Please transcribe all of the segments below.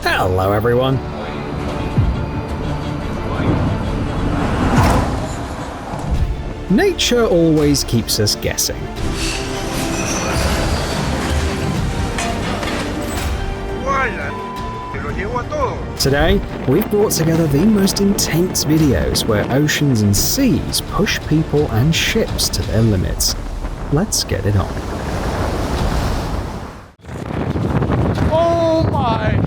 Hello everyone. Nature always keeps us guessing. Today, we've brought together the most intense videos where oceans and seas push people and ships to their limits. Let's get it on. Oh my!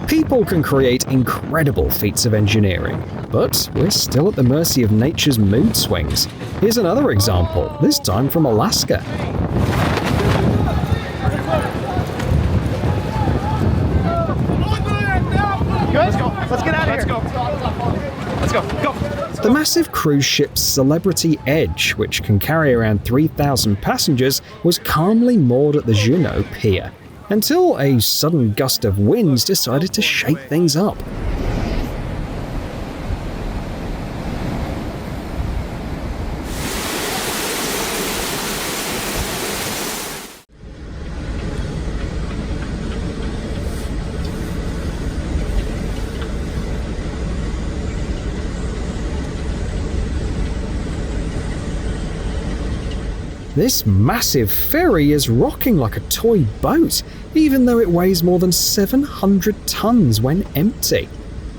People can create incredible feats of engineering, but we're still at the mercy of nature's mood swings. Here's another example, this time from Alaska. Let's go. Let's get out of here. Let's go. Go. The massive cruise ship Celebrity Edge, which can carry around 3,000 passengers, was calmly moored at the Juneau Pier, until a sudden gust of winds decided to shake things up. This massive ferry is rocking like a toy boat, even though it weighs more than 700 tons when empty.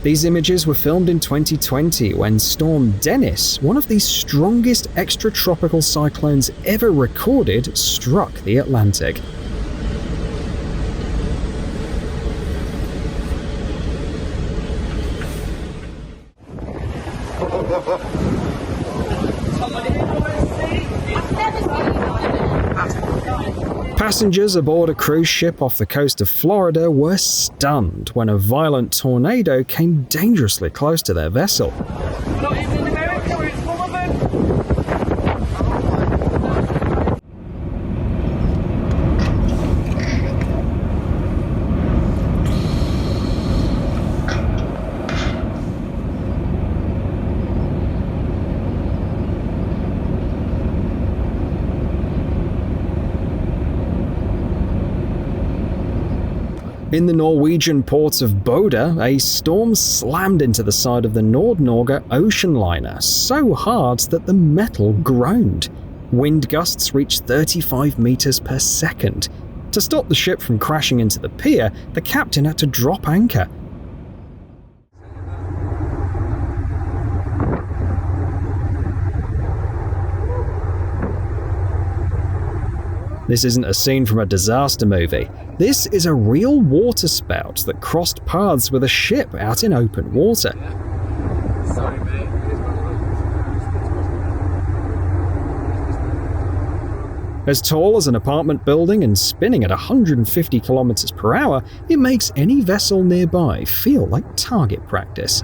These images were filmed in 2020 when Storm Dennis, one of the strongest extratropical cyclones ever recorded, struck the Atlantic. Passengers aboard a cruise ship off the coast of Florida were stunned when a violent tornado came dangerously close to their vessel. Not even in America, it's full of them. In the Norwegian port of Bodø, a storm slammed into the side of the Nord-Norge ocean liner so hard that the metal groaned. Wind gusts reached 35 meters per second. To stop the ship from crashing into the pier, the captain had to drop anchor. This isn't a scene from a disaster movie. This is a real water spout that crossed paths with a ship out in open water. Sorry, mate. As tall as an apartment building and spinning at 150 kilometers per hour, it makes any vessel nearby feel like target practice.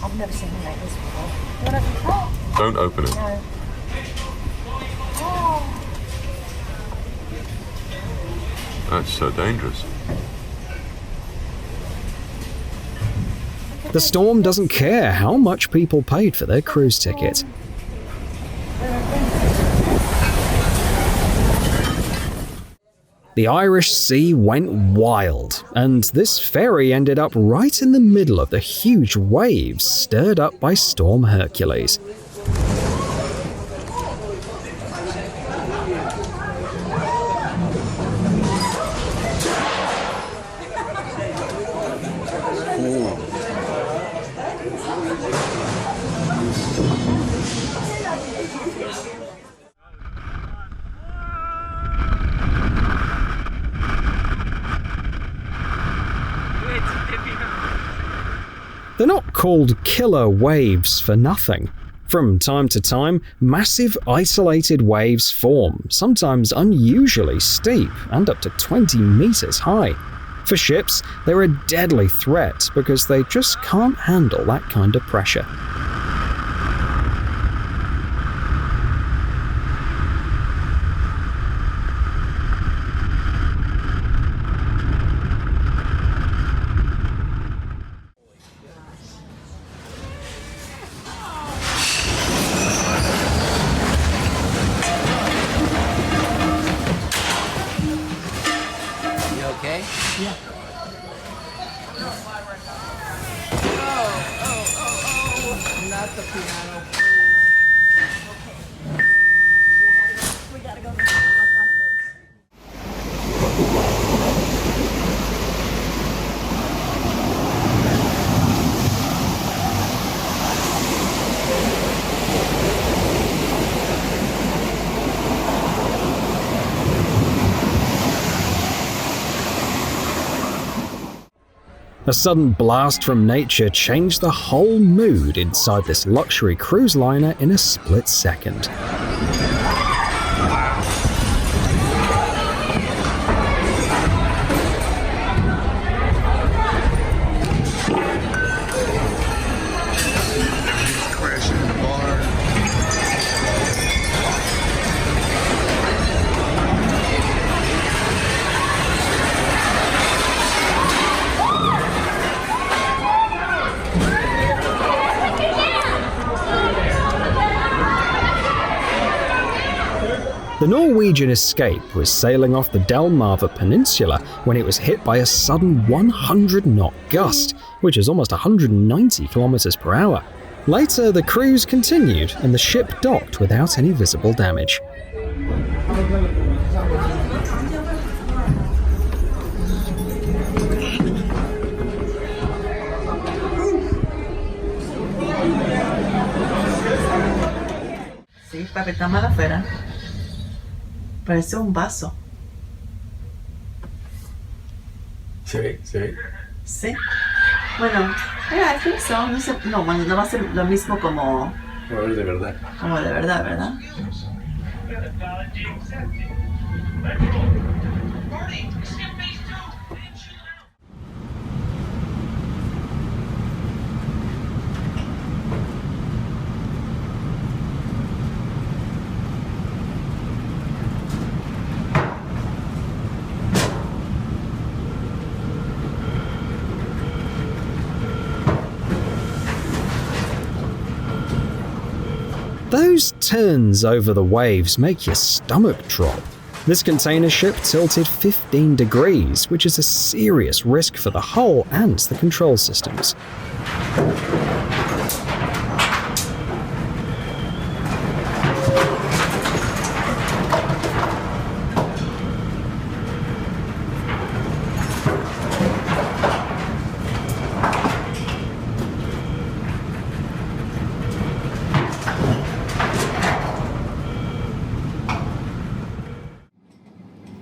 I've never seen it like this before. Don't open it. No. That's so dangerous. The storm doesn't care how much people paid for their cruise ticket. The Irish Sea went wild, and this ferry ended up right in the middle of the huge waves stirred up by Storm Hercules. They're not called killer waves for nothing. From time to time, massive isolated waves form, sometimes unusually steep and up to 20 meters high. For ships, they're a deadly threat because they just can't handle that kind of pressure. A sudden blast from nature changed the whole mood inside this luxury cruise liner in a split second. The Norwegian Escape was sailing off the Delmarva Peninsula when it was hit by a sudden 100-knot gust, which is almost 190 kilometers per hour. Later, the cruise continued and the ship docked without any visible damage. Sí, papi, está mal afuera. Parece un vaso. Sí. Sí. Bueno, I think so. No sé, no, bueno, no va a ser lo mismo como... A ver, de verdad. Como de verdad, ¿verdad? Those turns over the waves make your stomach drop. This container ship tilted 15 degrees, which is a serious risk for the hull and the control systems.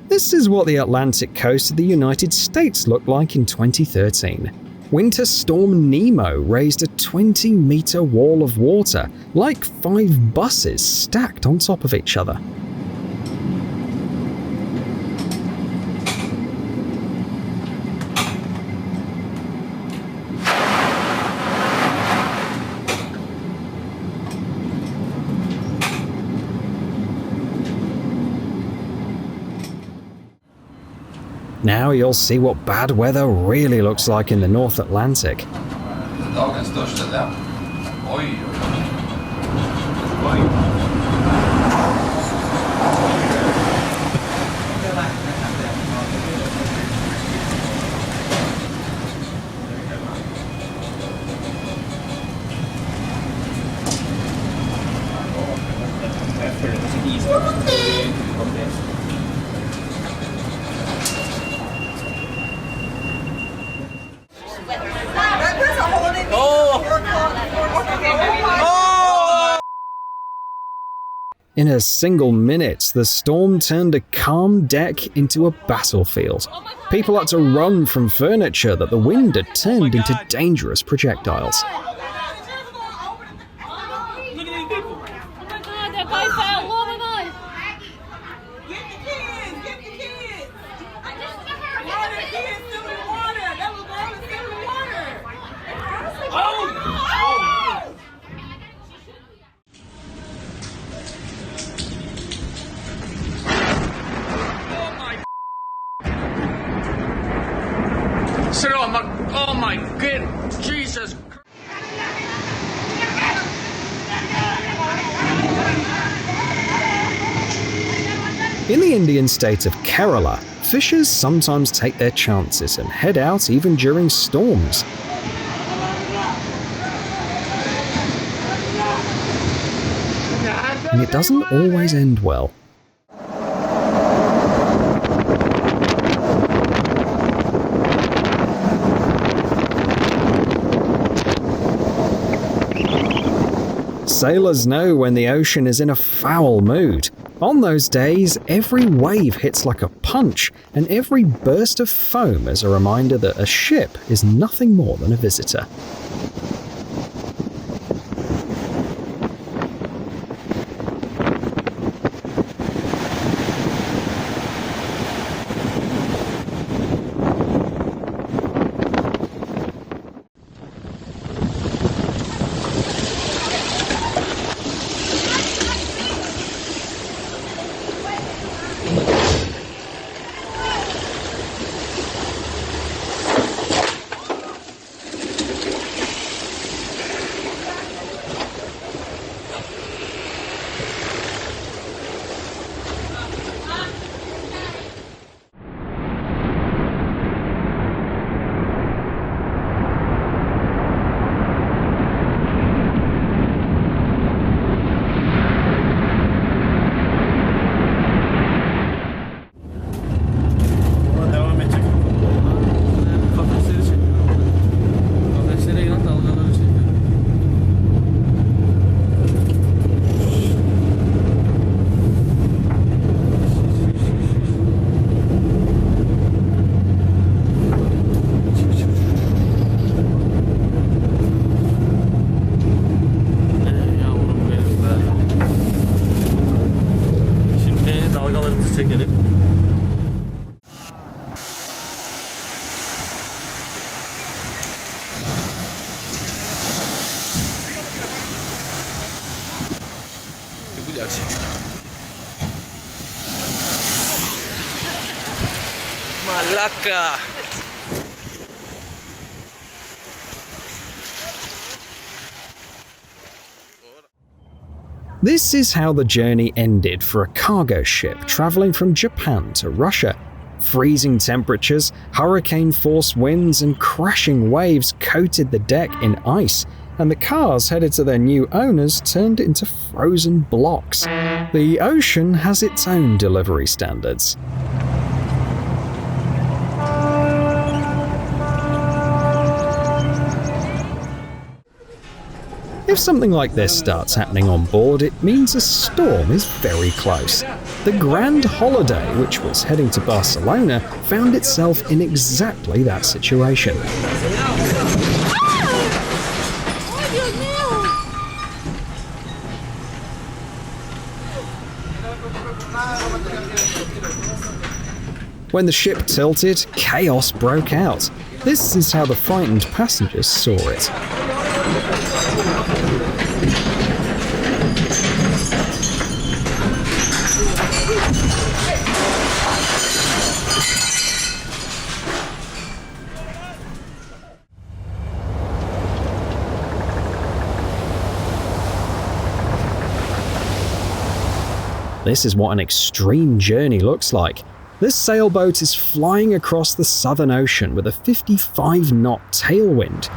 This is what the Atlantic coast of the United States looked like in 2013. Winter Storm Nemo raised a 20-meter wall of water, like 5 buses stacked on top of each other. Now you'll see what bad weather really looks like in the North Atlantic. Dagens största läpp. Oj. Oh! In a single minute, the storm turned a calm deck into a battlefield. People had to run from furniture that the wind had turned into dangerous projectiles. Oh my god, Jesus. In the Indian state of Kerala, fishers sometimes take their chances and head out even during storms. And it doesn't always end well. Sailors know when the ocean is in a foul mood. On those days, every wave hits like a punch, and every burst of foam is a reminder that a ship is nothing more than a visitor. Malaka. This is how the journey ended for a cargo ship traveling from Japan to Russia. Freezing temperatures, hurricane-force winds, and crashing waves coated the deck in ice, and the cars headed to their new owners turned into frozen blocks. The ocean has its own delivery standards. If something like this starts happening on board, it means a storm is very close. The Grand Holiday, which was heading to Barcelona, found itself in exactly that situation. When the ship tilted, chaos broke out. This is how the frightened passengers saw it. This is what an extreme journey looks like. This sailboat is flying across the Southern Ocean with a 55-knot tailwind.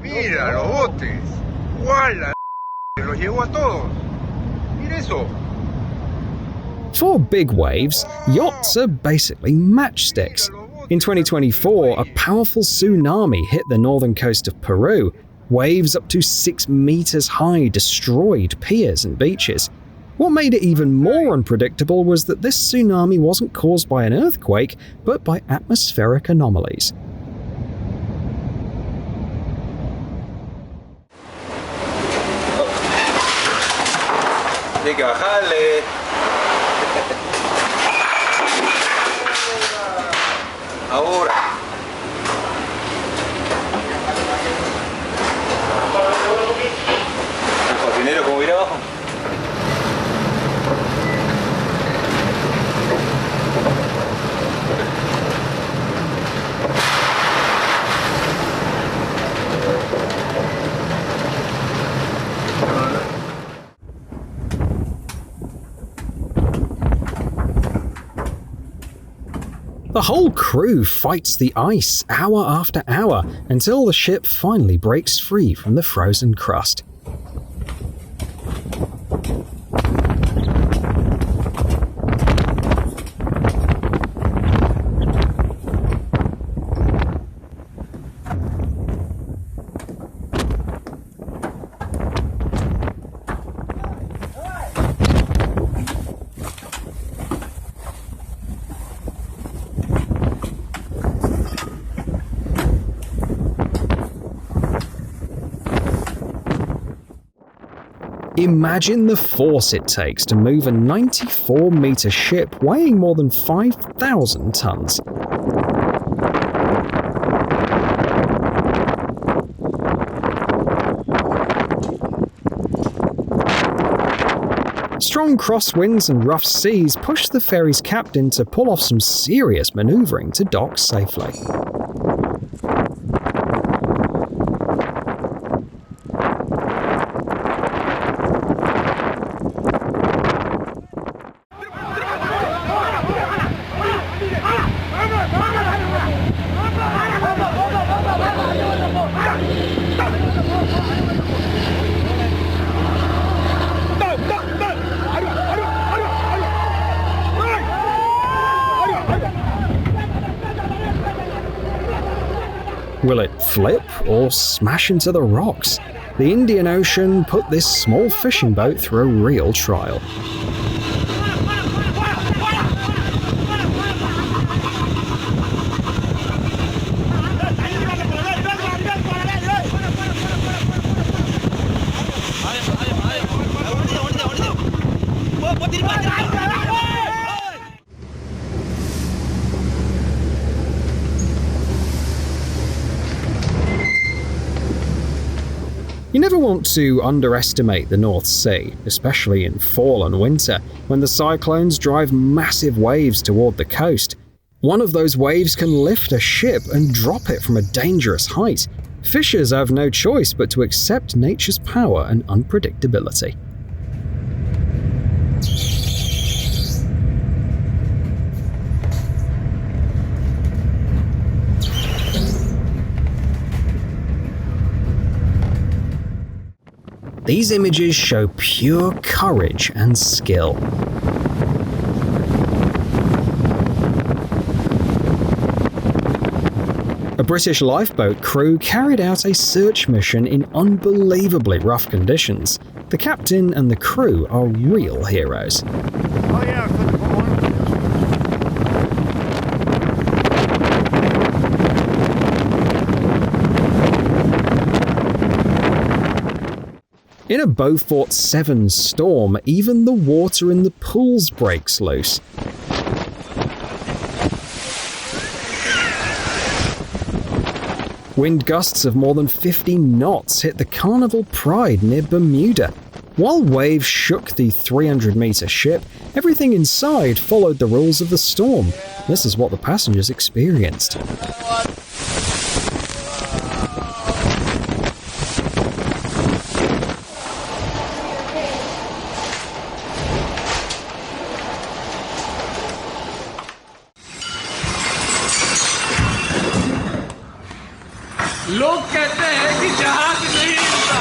Mira los botes. ¡Guala! Los llevó a todos. Mira eso. For big waves, yachts are basically matchsticks. In 2024, a powerful tsunami hit the northern coast of Peru. Waves up to 6 meters high destroyed piers and beaches. What made it even more unpredictable was that this tsunami wasn't caused by an earthquake, but by atmospheric anomalies. Hay que bajarle. Ahora. El cocinero, ¿cómo irá abajo? The whole crew fights the ice hour after hour until the ship finally breaks free from the frozen crust. Imagine the force it takes to move a 94-meter ship weighing more than 5,000 tons. Strong crosswinds and rough seas push the ferry's captain to pull off some serious maneuvering to dock safely. Will it flip or smash into the rocks? The Indian Ocean put this small fishing boat through a real trial. You never want to underestimate the North Sea, especially in fall and winter, when the cyclones drive massive waves toward the coast. One of those waves can lift a ship and drop it from a dangerous height. Fishers have no choice but to accept nature's power and unpredictability. These images show pure courage and skill. A British lifeboat crew carried out a search mission in unbelievably rough conditions. The captain and the crew are real heroes. Oh yeah, In a Beaufort 7 storm, even the water in the pools breaks loose. Wind gusts of more than 50 knots hit the Carnival Pride near Bermuda. While waves shook the 300-meter ship, everything inside followed the rules of the storm. This is what the passengers experienced. लोग कहते हैं कि जहाज नहीं हिलता,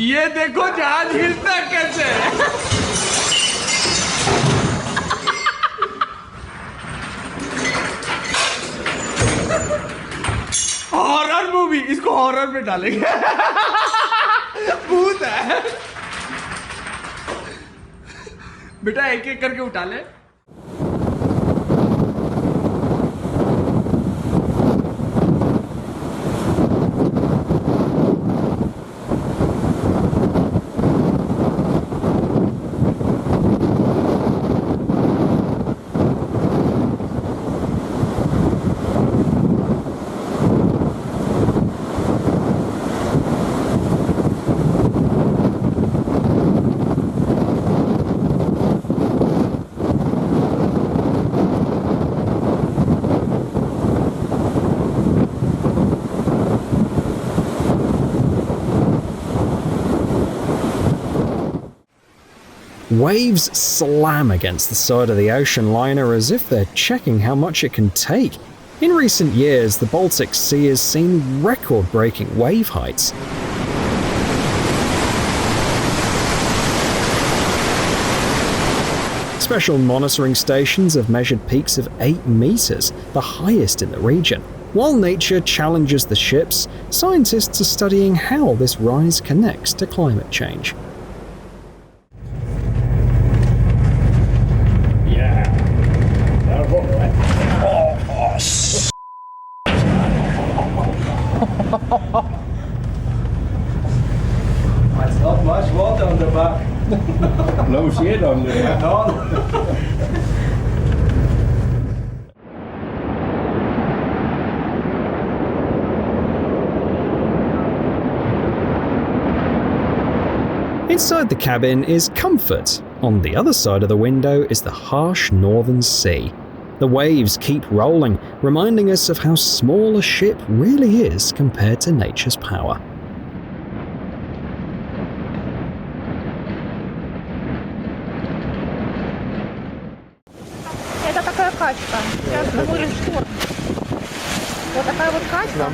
ये देखो जहाज हिलता कैसे है। हॉरर मूवी, इसको हॉरर में डालेंगे। भूत है बेटा, एक एक करके उठा ले। Waves slam against the side of the ocean liner as if they're checking how much it can take. In recent years, the Baltic Sea has seen record-breaking wave heights. Special monitoring stations have measured peaks of 8 meters, the highest in the region. While nature challenges the ships, scientists are studying how this rise connects to climate change. It's not much water on the back. No shade on there. At all. Inside the cabin is comfort. On the other side of the window is the harsh northern sea. The waves keep rolling, reminding us of how small a ship really is compared to nature's power. Это такая качка. Сейчас на море шторм. Вот такая вот качка.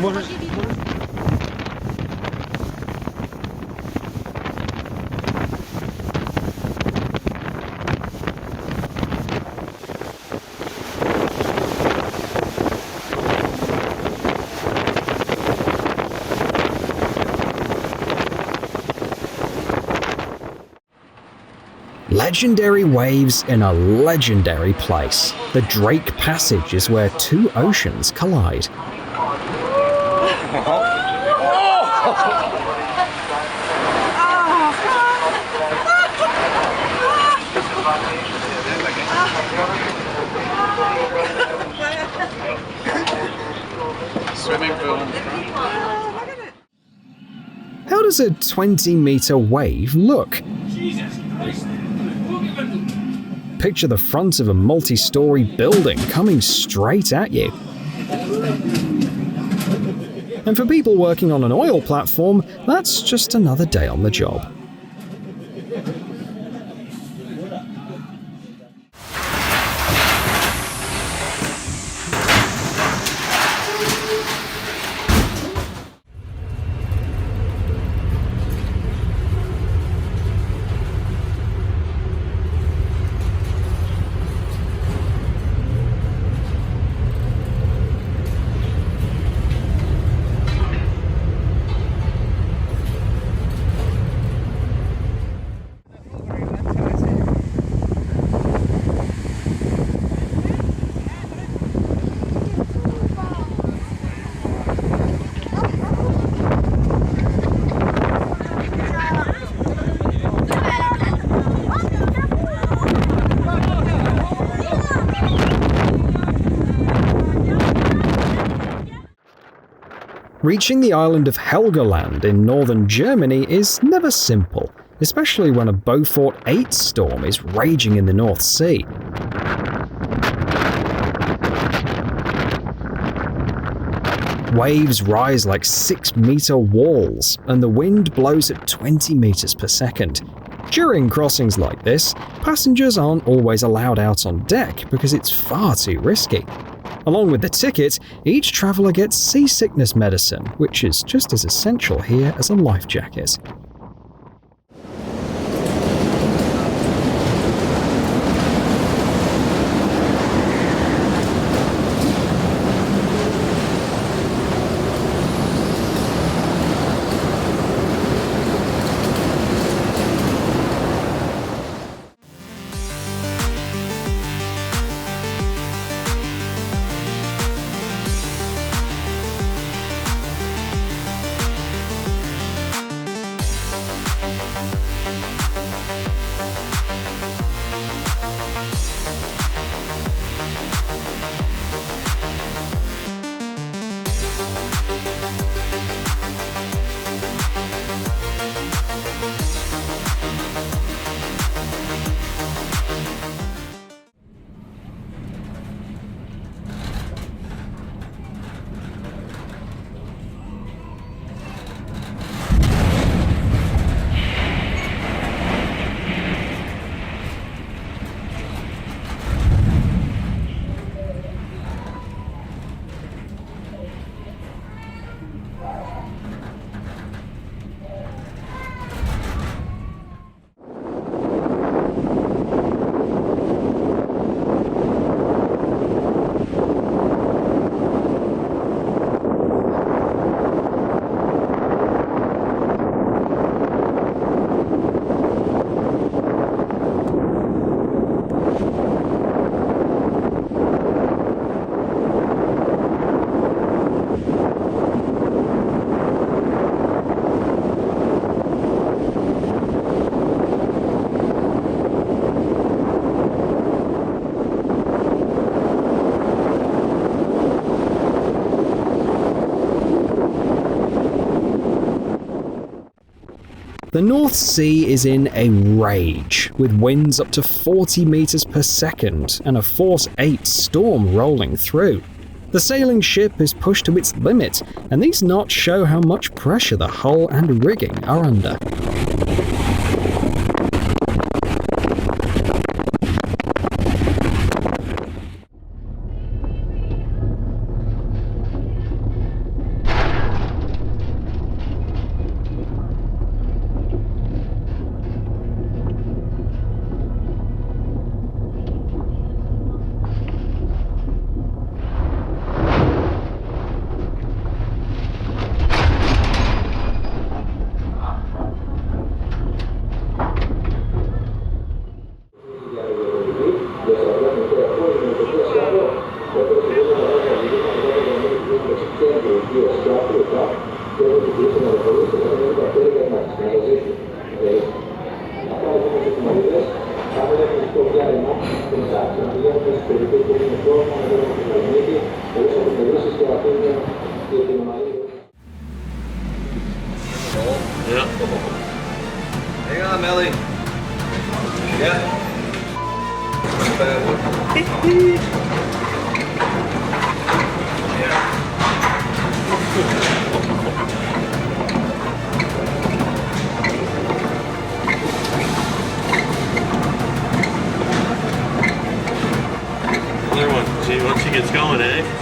Legendary waves in a legendary place. The Drake Passage is where two oceans collide. Swimming pool. How does a 20-meter wave look? Jesus Christ. Picture the front of a multi-story building coming straight at you. And for people working on an oil platform, that's just another day on the job. Reaching the island of Helgoland in northern Germany is never simple, especially when a Beaufort 8 storm is raging in the North Sea. Waves rise like 6-meter walls, and the wind blows at 20 meters per second. During crossings like this, passengers aren't always allowed out on deck because it's far too risky. Along with the ticket, each traveller gets seasickness medicine, which is just as essential here as a life jacket. The North Sea is in a rage, with winds up to 40 meters per second and a Force 8 storm rolling through. The sailing ship is pushed to its limit, and these knots show how much pressure the hull and rigging are under. Hang on, Melly. Yeah. Another one. See, once she gets going, eh?